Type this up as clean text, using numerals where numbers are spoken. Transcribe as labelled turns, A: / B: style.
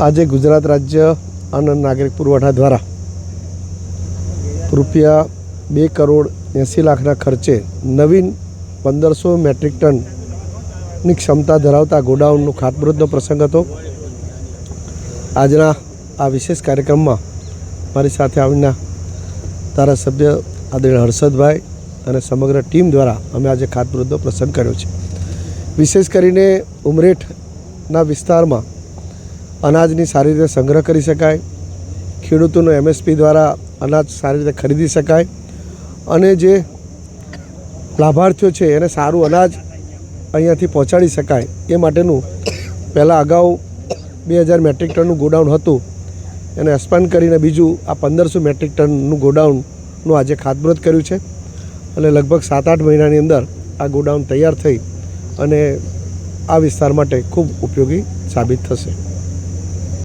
A: આજે ગુજરાત રાજ્ય અન્ન નાગરિક પુરવઠા દ્વારા રૂપિયા 2,80,00,000ના ખર્ચે નવીન 1500 મેટ્રિક ટનની ક્ષમતા ધરાવતા ગોડાઉનનું ખાતમુહૂર્તનો પ્રસંગ હતો। આજના આ વિશેષ કાર્યક્રમમાં મારી સાથે આવીને ધારાસભ્ય આદરણીય હર્ષદભાઈ અને સમગ્ર ટીમ દ્વારા અમે આજે ખાતમુહૂર્તનો પ્રસંગ કર્યો છે। વિશેષ કરીને ઉમરેઠના વિસ્તારમાં અનાજની સારી રીતે સંગ્રહ કરી શકાય, ખેડૂતોનો MSP દ્વારા અનાજ સારી રીતે ખરીદી શકાય અને જે લાભાર્થીઓ છે એને સારું અનાજ અહીંયાથી પહોંચાડી શકાય એ માટેનું પહેલાં અગાઉ 2000 મેટ્રિક ટનનું ગોડાઉન હતું એને એક્સપાન્ડ કરીને બીજું આ 1500 મેટ્રિક ટનનું ગોડાઉનનું આજે ખાતમુહૂર્ત કર્યું છે અને લગભગ 7-8 મહિનાની અંદર આ ગોડાઉન તૈયાર થઈ અને આ વિસ્તાર માટે ખૂબ ઉપયોગી સાબિત થશે।